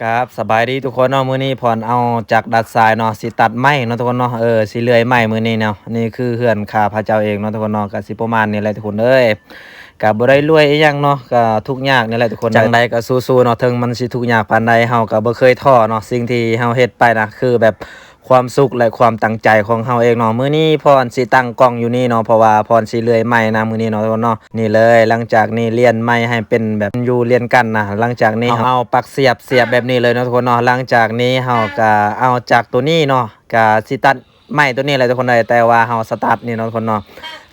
ครับสบายดีทุกคนเนาะมื้อนี้ผ่อนเอาจากดัดทรายเนาะสิตัดไม้เนาะทุกคนเนาะสิเลื่อยไม้มื้อนี้เนาะนี่คือเฮือนข้าพระเจ้าเองเนาะทุกคนเนาะก็สิประมาณนี้แหละทุกคนก็บ่ได้รวยอีหยังเนาะก็ทุกข์ยากนี่แหละทุกคนจังใดก็สู้ๆเนาะถึงมันสิทุกข์ยากปานใดเฮาก็บ่เคยท้อเนาะสิ่งที่เฮาเฮ็ดไปนะคือแบบความสุขและความตั้งใจของเฮาเองเนาะมื้อนี้พรสิตั้งกล้องอยู่นี่เนาะเพราะว่าพรสิเลื่อยไม้นะมื้อนี้เนาะทุกคนเนาะนี่เลยหลังจากนี้เลียนไม้ให้เป็นแบบอยู่เรียนกันนะหลังจากนี้เฮาเอาปลั๊กเสียบแบบนี้เลยเนาะทุกคนเนาะหลังจากนี้เฮาก็เอาจากตัวนี้เนาะก็สิตัดไม้ตัวนี้เลยทุกคนแต่ว่าเฮาสตาร์ทนี่เนาะทุกคนเนาะ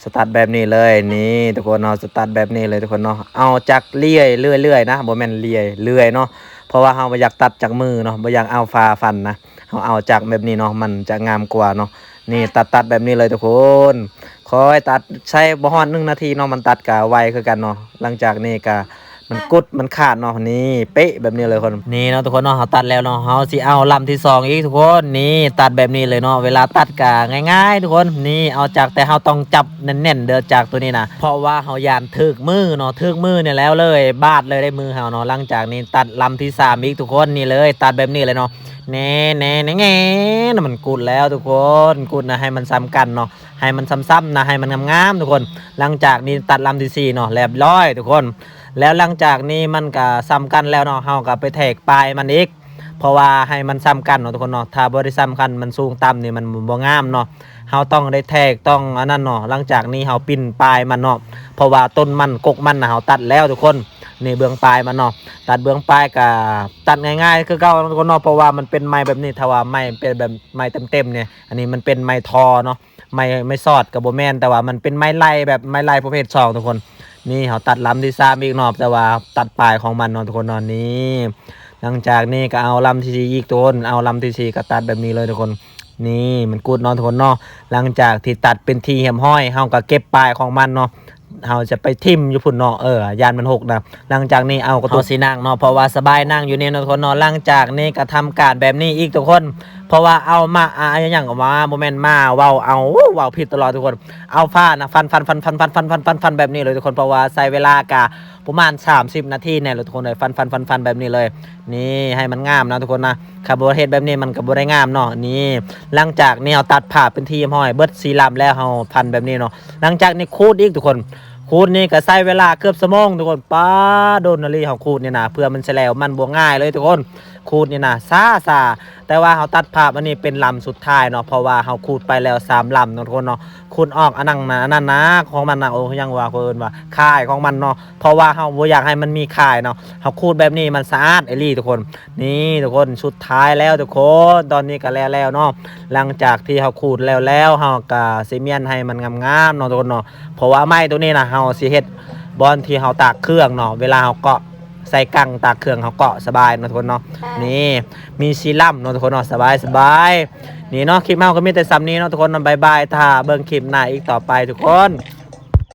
สตาร์ทแบบนี้เลยนี่ทุกคนเนาะสตาร์ทแบบนี้เลยทุกคนเนาะเอาจากเลื่อยนะบ่แม่นเลื่อยเนาะเพราะว่าเฮาบ่อยากตัดจากมือเนาะบ่อยากเอาฟ้าฟันนะเอาจากแบบนี้เนาะมันจะงามกว่าเนาะนี่ตัดแบบนี้เลยทุกคนคอยตัดใช้บ่ฮอด1นาทีเนาะมันตัดก็ไวคือกันเนาะหลังจากนี้ก็มันกุดมันขาดเนาะนี่เป๊ะแบบนี้เลยคนนี่เนาะทุกคนเนาะเฮาตัดแล้วเนาะเฮาสิเอาลำที่2อีกทุกคนนี่ตัดแบบนี้เลยเนาะเวลาตัดก็ง่ายๆทุกคนนี่เอาจากแต่เฮาต้องจับแน่นๆเด้อจากตัวนี้นะเพราะว่าเฮาย่านถึกมือเนาะถึกมือเนี่ยแล้วเลยบาดเลยได้มือเฮาเนาะหลังจากนี้ตัดลำที่3อีกทุกคนนี่เลยตัดแบบนี้เลยเนาะแน่ๆมันกุดแล้วทุกคนกุดนะให้มันซ้ำกันเนาะให้มันซ้ำๆนะให้มันงามๆทุกคนหลังจากนี้ตัดลำที่4เนาะเรียบร้อยทุกคนแล้วหลังจากนี้มันก็ซ้ำกันแล้วเนาะเฮาก็ไปแทกปลายมันอีกเพราะว่าให้มันซ้ำกันเนาะทุกคนเนาะถ้าบ่ได้ซ้ำกันมันสูงต่ำนี่มันบ่งามเนาะเฮาต้องได้แทกต้องอันนั้นเนาะหลังจากนี้เฮาปิ้นปลายมันเนาะเพราะว่าต้นมันกกมันนะเฮาตัดแล้วทุกคนนี่เบื้องปลายมันเนาะตัดเบื้องปลายก็ตัดง่ายๆคือเก่าทุกคนเนาะเพราะว่ามันเป็นไม้แบบนี้ถ้าว่าไม้เป็นแบบไม้เต็มๆเนี่ยอันนี้มันเป็นไม้ทอเนาะไม่ซอดกับบ่แม่นแต่ว่ามันเป็นไม้ไล่แบบไม้ไล่ประเภท2ทุกคนนี่เขาตัดลำที่3อีกเนาะแต่ว่าตัดปลายของมันเนาะทุกคนเนาะนี่หลังจากนี้ก็เอาลำที่4อีกต้นเอาลำที่4ก็ตัดแบบนี้เลยทุกคนนี่มันกูดเนาะทุกคนเนาะหลังจากที่ตัดเป็นทีเหี่ยมห้อยเฮาก็เก็บปลายของมันเนาะเฮาจะไปทิ่มอยู่พุ่นเนาะยานมันหกนะหลังจากนี้เอาก็ตัวสีนั่งเนาะเพราะว่าสบายนั่งอยู่นี่เนาะทุกคนเนาะหลังจากนี้ก็ทำการแบบนี้อีกทุกคนเพราะว่าเอามาอย่างออกมาโมเมนต์มาเว้าผิดตลอดทุกคนเอาฟ้านะฟันแบบนี้เลยทุกคนเพราะว่าใช้เวลากะประมาณ30นาทีเนี่ยทุกคนเลยฟันแบบนี้เลยนี่ให้มันงามนะทุกคนนะคาร์โบเฮดแบบนี้มันก็บ่ได้งามเนาะนี่หลังจากนี้เอาตัดผ่าเป็นทีมห้อยเบิดสีลำแล้วเฮาพันแบบนี้เนาะหลังจากนี้คูดอีกทุกคนคูดนี่ก็ใช้เวลาเกือบชั่วโมงทุกคนป้าโดนนาฬิกาของคูดเนี่ยนะเพื่อมันจะแล้วมันบ่ง่ายเลยทุกคนคูดนี่นะซาแต่ว่าเขาตัดภาพอันนี้เป็นลำสุดท้ายเนาะเพราะว่าเขาคูดไปแล้ว3ลำทุกคนเนาะคูดออกอันนั้นนะของมันนะโอ้ยังว่าเพิ่นว่าค่ายของมันเนาะเพราะว่าเขาบ่อยากให้มันมีค่ายเนาะเขาคูดแบบนี้มันสะอาดไอ้ลี่ทุกคนนี่ทุกคนสุดท้ายแล้วทุกคนตอนนี้ก็แล้วเนาะหลังจากที่เขาคูดแล้วเขาก็สิเมียนให้มันงามๆเนาะทุกคนเนาะเพราะว่าไม้ตัวนี้นะเขาสิเฮ็ดบอนที่เขาตากเครื่องเนาะเวลาเขาเกาะใส่กังตากเครื่องเขาเกาะสบายเนาะทุกคนเนาะนี่มีซีรั่มเนาะทุกคนเนาะสบายนี่เนาะคลิปเฮาก็มีแต่ซ้ำนี้เนาะทุกคนเนาะบ๊ายบายถ้าเบิ่งคลิปหน้าอีกต่อไปทุกคน